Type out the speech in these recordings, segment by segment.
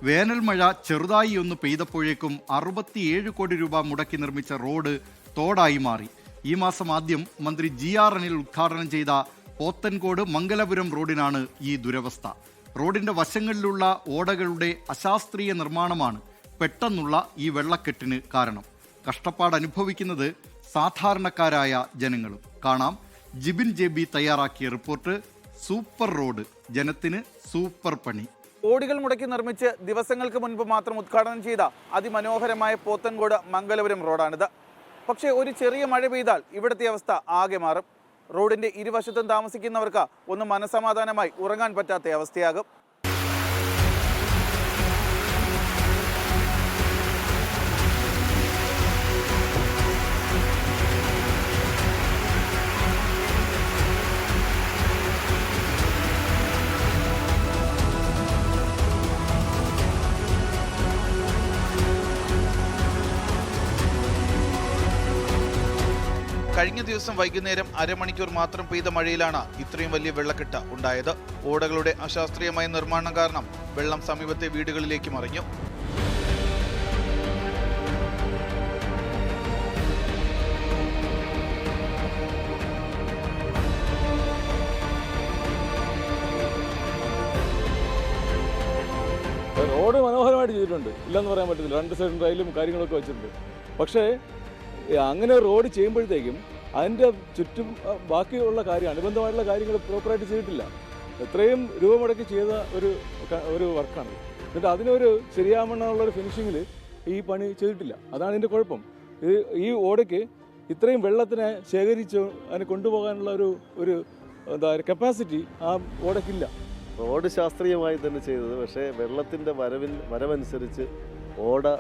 വേനൽ മഴ ചെറുതായി ഒന്ന് പെയ്തപ്പോഴേക്കും 67 കോടി രൂപ മുടക്കി നിർമ്മിച്ച റോഡ് തോടായി മാറി. ഈ മാസം ആദ്യം മന്ത്രി GR അനിൽ ഉദ്ഘാടനം ചെയ്ത പോത്തൻകോട് മംഗലപുരം റോഡിനാണ് ഈ ദുരവസ്ഥ. റോഡിന്റെ വശങ്ങളിലുള്ള ഓടകളുടെ അശാസ്ത്രീയ നിർമ്മാണമാണ് പെട്ടെന്നുള്ള ഈ വെള്ളക്കെട്ടിന് കാരണം. കഷ്ടപ്പാട് അനുഭവിക്കുന്നത് സാധാരണക്കാരായ ജനങ്ങളും. കാണാം ജിബിൻ JB തയ്യാറാക്കിയ റിപ്പോർട്ട്. സൂപ്പർ റോഡ്, ജനത്തിന് സൂപ്പർ പണി. കോടികൾ മുടക്കി നിർമ്മിച്ച് ദിവസങ്ങൾക്ക് മുൻപ് മാത്രം ഉദ്ഘാടനം ചെയ്ത അതിമനോഹരമായ പോത്തൻകോട് മംഗലപുരം റോഡാണിത്. പക്ഷേ ഒരു ചെറിയ മഴ പെയ്താൽ ഇവിടുത്തെ അവസ്ഥ ആകെ മാറും. റോഡിന്റെ ഇരുവശത്തും താമസിക്കുന്നവർക്ക് ഒന്ന് മനസമാധാനമായി ഉറങ്ങാൻ പറ്റാത്ത അവസ്ഥയാകും. കഴിഞ്ഞ ദിവസം വൈകുന്നേരം അരമണിക്കൂർ മാത്രം പെയ്ത മഴയിലാണ് ഇത്രയും വലിയ വെള്ളക്കെട്ട് ഉണ്ടായത്. ഓടകളുടെ അശാസ്ത്രീയമായ നിർമ്മാണം കാരണം വെള്ളം സമീപത്തെ വീടുകളിലേക്ക് മറിഞ്ഞു. റോഡ് മനോഹരമായിട്ട് ചെയ്തിട്ടുണ്ട്, ഇല്ലെന്ന് പറയാൻ പറ്റത്തില്ല. 2 സൈഡും റെയിലും കാര്യങ്ങളൊക്കെ വെച്ചിട്ടുണ്ട്. പക്ഷേ അങ്ങനെ റോഡ് ചെയ്യുമ്പോഴത്തേക്കും അതിൻ്റെ ചുറ്റും ബാക്കിയുള്ള അനുബന്ധമായിട്ടുള്ള കാര്യങ്ങൾ പ്രോപ്പറായിട്ട് ചെയ്തിട്ടില്ല. എത്രയും രൂപ മുടക്കി ചെയ്ത ഒരു വർക്കാണ്. എന്നിട്ട് അതിനൊരു ശരിയാവണ്ണമുള്ളൊരു ഫിനിഷിങ്ങിൽ ഈ പണി ചെയ്തിട്ടില്ല. അതാണ് ഇതിൻ്റെ കുഴപ്പം. ഈ ഓടയ്ക്ക് ഇത്രയും വെള്ളത്തിനെ ശേഖരിച്ച് അതിനെ കൊണ്ടുപോകാനുള്ള ഒരു കപ്പാസിറ്റി ആ ഓടയ്ക്കില്ല. റോഡ് ശാസ്ത്രീയമായി തന്നെ ചെയ്തത്, പക്ഷേ വെള്ളത്തിൻ്റെ വരവനുസരിച്ച് ഓട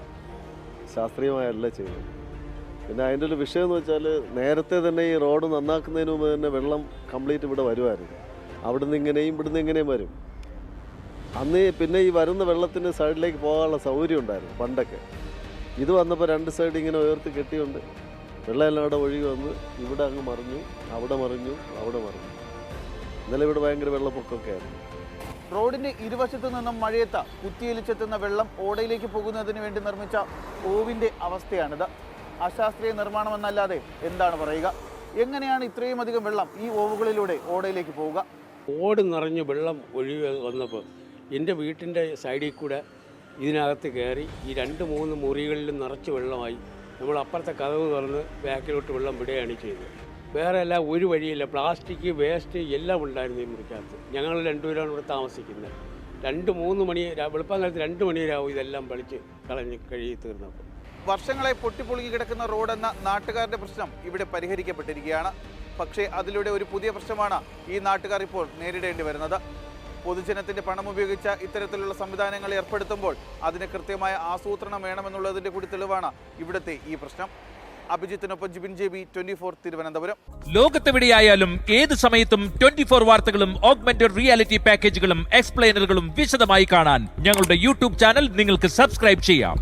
ശാസ്ത്രീയമായല്ല ചെയ്തത്. പിന്നെ അതിൻ്റെ ഒരു വിഷയം എന്ന് വെച്ചാൽ നേരത്തെ തന്നെ ഈ റോഡ് നന്നാക്കുന്നതിന് മുമ്പ് തന്നെ വെള്ളം കംപ്ലീറ്റ് ഇവിടെ വരുമായിരുന്നു. അവിടുന്ന് ഇങ്ങനെയും ഇവിടുന്ന് ഇങ്ങനെയും വരും. അന്ന് പിന്നെ ഈ വരുന്ന വെള്ളത്തിന് സൈഡിലേക്ക് പോകാനുള്ള സൗകര്യം ഉണ്ടായിരുന്നു പണ്ടൊക്കെ. ഇത് വന്നപ്പോൾ 2 സൈഡ് ഇങ്ങനെ ഉയർത്തി കെട്ടിയുണ്ട്. വെള്ളം എല്ലാം അവിടെ ഒഴുകി വന്ന് ഇവിടെ അങ്ങ് മറിഞ്ഞു, അവിടെ മറിഞ്ഞു, അവിടെ മറിഞ്ഞു. ഇന്നലെ ഇവിടെ ഭയങ്കര വെള്ളപ്പൊക്കമൊക്കെ ആയിരുന്നു. റോഡിന്റെ ഇരുവശത്തു നിന്നും മഴയത്ത് കുത്തിയൊലിച്ചെത്തുന്ന വെള്ളം ഓടയിലേക്ക് പോകുന്നതിന് വേണ്ടി നിർമ്മിച്ച ഓവിന്റെ അവസ്ഥയാണിത്. അശാസ്ത്രീയ നിർമ്മാണം എന്നല്ലാതെ എന്താണ് പറയുക? എങ്ങനെയാണ് ഇത്രയും അധികം വെള്ളം ഈ ഓവുകളിലൂടെ ഓടയിലേക്ക് പോവുക? ഓട് നിറഞ്ഞ് വെള്ളം ഒഴുകി വന്നപ്പോൾ എൻ്റെ വീട്ടിൻ്റെ സൈഡിൽ കൂടെ ഇതിനകത്ത് കയറി ഈ 2-3 മുറികളിൽ നിറച്ച് വെള്ളമായി. നമ്മൾ അപ്പുറത്തെ കതവ് തുറന്ന് ബാക്കിലോട്ട് വെള്ളം വിടുകയാണ് ചെയ്തത്. വേറെ എല്ലാം ഒരു വഴിയില്ല. പ്ലാസ്റ്റിക് വേസ്റ്റ് എല്ലാം ഉണ്ടായിരുന്നു ഈ മുറിക്കകത്ത്. ഞങ്ങൾ 2 പേരാണ് ഇവിടെ താമസിക്കുന്നത്. 2-3 മണി വെളുപ്പാങ്കാലത്ത് 2 മണിയാവും ഇതെല്ലാം വലിച്ച് കളഞ്ഞ് കഴുകി തീർന്നപ്പോൾ. വർഷങ്ങളെ പൊട്ടിപ്പൊളുങ്ങി കിടക്കുന്ന റോഡെന്ന നാട്ടുകാരുടെ പ്രശ്നം ഇവിടെ പരിഹരിക്കപ്പെട്ടിരിക്കുകയാണ്. പക്ഷേ അതിലൂടെ ഒരു പുതിയ പ്രശ്നമാണ് ഈ നാട്ടുകാർ ഇപ്പോൾ നേരിടേണ്ടി വരുന്നത്. പൊതുജനത്തിന്റെ പണം ഉപയോഗിച്ച ഇത്തരത്തിലുള്ള സംവിധാനങ്ങൾ ഏർപ്പെടുത്തുമ്പോൾ അതിന് കൃത്യമായ ആസൂത്രണം വേണമെന്നുള്ളതിന്റെ കൂടി തെളിവാണ് ഇവിടുത്തെ ഈ പ്രശ്നം. അഭിജിത്തിനൊപ്പം ജിബിൻ JB, 24 തിരുവനന്തപുരം. ലോകത്തെവിടെയായാലും ഏത് സമയത്തും 24 വാർത്തകളും ഓഗ്മെന്റഡ് റിയാലിറ്റി പാക്കേജുകളും എക്സ്പ്ലെയിനറുകളും വിശദമായി കാണാൻ ഞങ്ങളുടെ YouTube ചാനൽ നിങ്ങൾക്ക് സബ്സ്ക്രൈബ് ചെയ്യാം.